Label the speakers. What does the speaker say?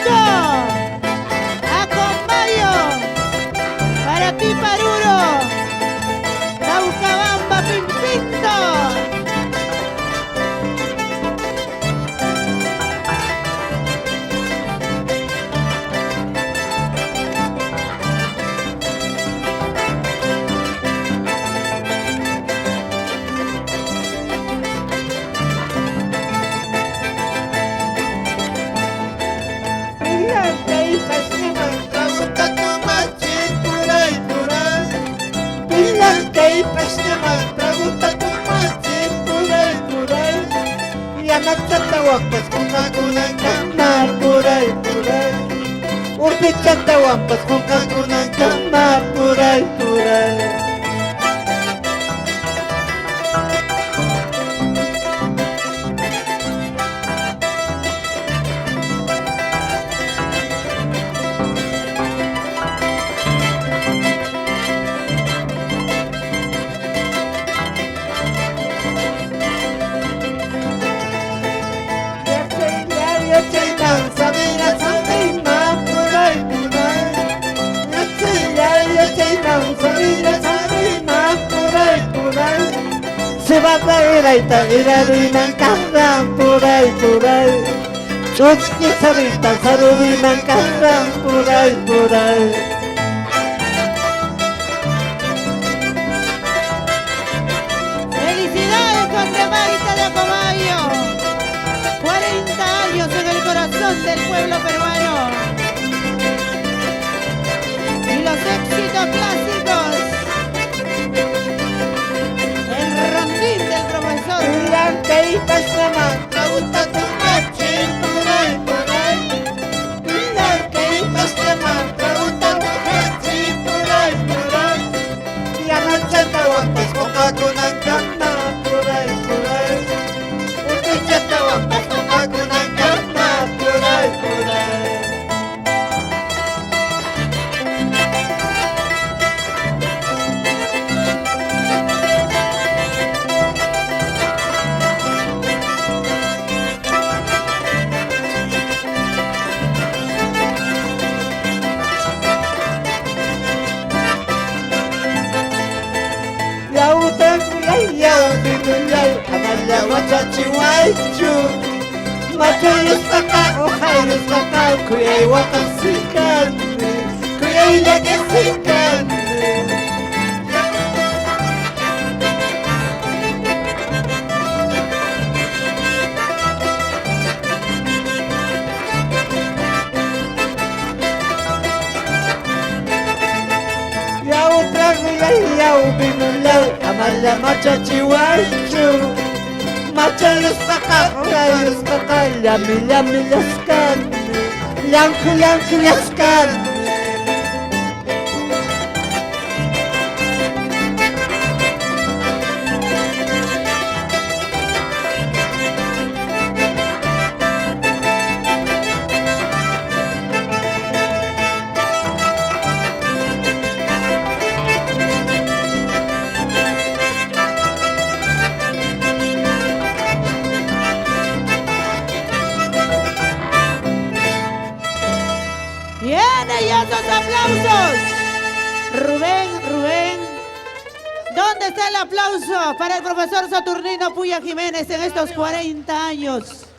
Speaker 1: Cusco, Acombayo, para ti Paruro, Naucabamba, Pimpinto.
Speaker 2: Wampas kunakunan kamar puray puray Urpichanta wampas kunakunan kamar puray puray Subata iraruinan karang puray puray Chutki sarita sarudinan karang puray puray
Speaker 1: Felicidades José Marita de Acomayo, 40 años en el corazón del pueblo peruano y los éxitos clásicos.
Speaker 2: Kay pasama, kauta tumachin puray puray Pilar kay pasama, kauta tumachin puray puray Yaman chata wampas kukakunan kama puray puray Uti chata wampas kukakunan kama puray puray Machachiwaichu Machayos kaka ohayos kaka Kuyay wakasikan Kuyay lagasikan Yau tragulay yau binulay Amala machachiwaichu Machayos kaka, ohayos kaka, yami yami laskan, yanku yanku laskan.
Speaker 1: ¡Viene ya esos aplausos! Rubén, ¿dónde está el aplauso para el profesor Saturnino Puya Jiménez en estos 40 años?